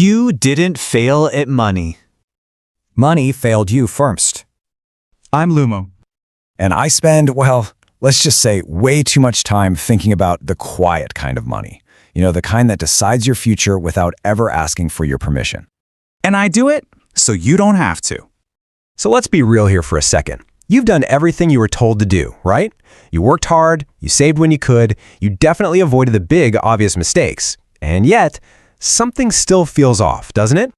You didn't fail at money. Money failed you first. I'm Lumo. And I spend, well, let's just say way too much time thinking about the quiet kind of money. You know, the kind that decides your future without ever asking for your permission. And I do it so you don't have to. So let's be real here for a second. You've done everything you were told to do, right? You worked hard, you saved when you could, you definitely avoided the big, obvious mistakes. And yet, something still feels off, doesn't it?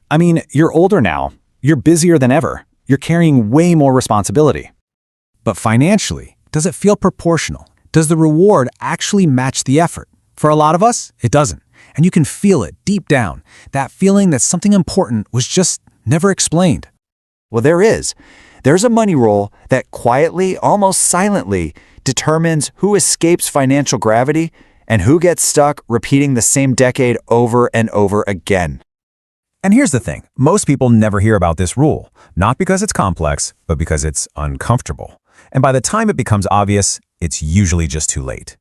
I mean, you're older now. You're busier than ever. You're carrying way more responsibility. But financially, does it feel proportional? Does the reward actually match the effort? For a lot of us, it doesn't. And you can feel it deep down, that feeling that something important was just never explained. Well, there is. There's a money rule that quietly, almost silently, determines who escapes financial gravity and who gets stuck repeating the same decade over and over again. And here's the thing. Most people never hear about this rule, not because it's complex, but because it's uncomfortable. And by the time it becomes obvious, it's usually just too late.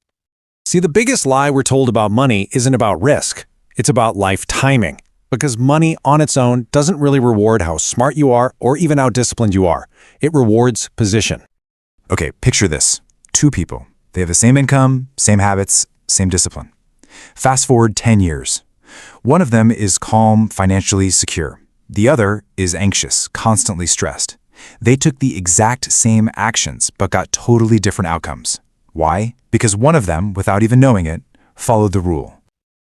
See, the biggest lie we're told about money isn't about risk. It's about life timing. Because money on its own doesn't really reward how smart you are or even how disciplined you are. It rewards position. Okay, picture this. Two people. They have the same income, same habits, same discipline. Fast forward 10 years. One of them is calm, financially secure. The other is anxious, constantly stressed. They took the exact same actions but got totally different outcomes. Why? Because one of them, without even knowing it, followed the rule.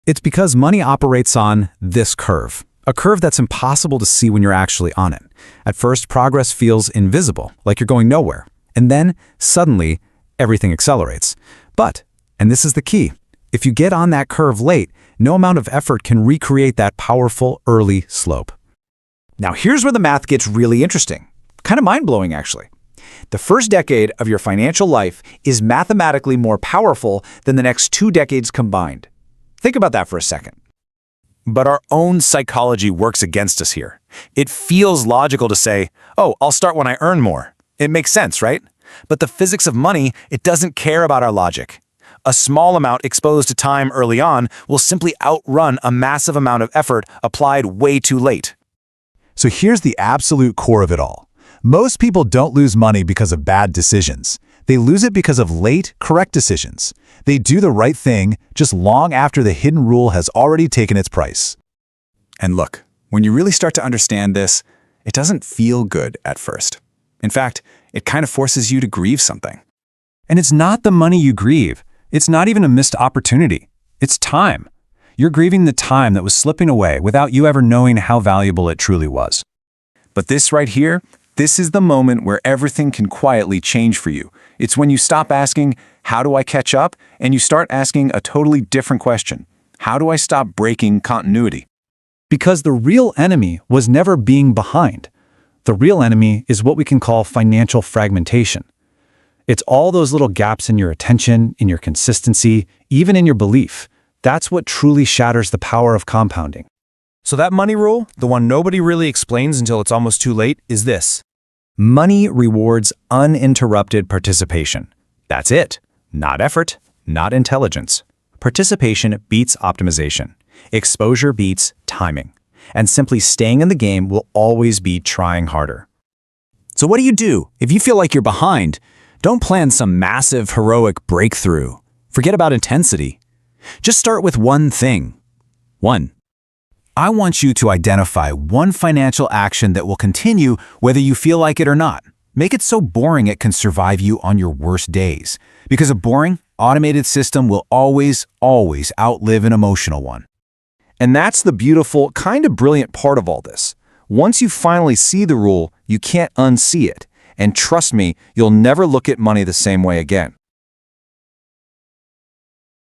It's because money operates on this curve, a curve that's impossible to see when you're actually on it. At first, progress feels invisible, like you're going nowhere. And then, suddenly, everything accelerates. But, and this is the key, if you get on that curve late, no amount of effort can recreate that powerful early slope. Now here's where the math gets really interesting. Kind of mind-blowing, actually. The first decade of your financial life is mathematically more powerful than the next 2 decades combined. Think about that for a second. But our own psychology works against us here. It feels logical to say, oh, I'll start when I earn more. It makes sense, right? But the physics of money, it doesn't care about our logic. A small amount exposed to time early on will simply outrun a massive amount of effort applied way too late. So here's the absolute core of it all. Most people don't lose money because of bad decisions. They lose it because of late, correct decisions. They do the right thing just long after the hidden rule has already taken its price. And look, when you really start to understand this, it doesn't feel good at first. In fact, it kind of forces you to grieve something. And it's not the money you grieve. It's not even a missed opportunity. It's time. You're grieving the time that was slipping away without you ever knowing how valuable it truly was. But this right here, this is the moment where everything can quietly change for you. It's when you stop asking, how do I catch up? And you start asking a totally different question. How do I stop breaking continuity? Because the real enemy was never being behind. The real enemy is what we can call financial fragmentation. It's all those little gaps in your attention, in your consistency, even in your belief. That's what truly shatters the power of compounding. So that money rule, the one nobody really explains until it's almost too late, is this. Money rewards uninterrupted participation. That's it. Not effort, not intelligence. Participation beats optimization. Exposure beats timing. And simply staying in the game will always be trying harder. So what do? If you feel like you're behind, don't plan some massive, heroic breakthrough. Forget about intensity. Just start with one thing. I want you to identify one financial action that will continue whether you feel like it or not. Make it so boring it can survive you on your worst days. Because a boring, automated system will always outlive an emotional one. And that's the beautiful, kind of brilliant part of all this. Once you finally see the rule, you can't unsee it. And trust me, you'll never look at money the same way again.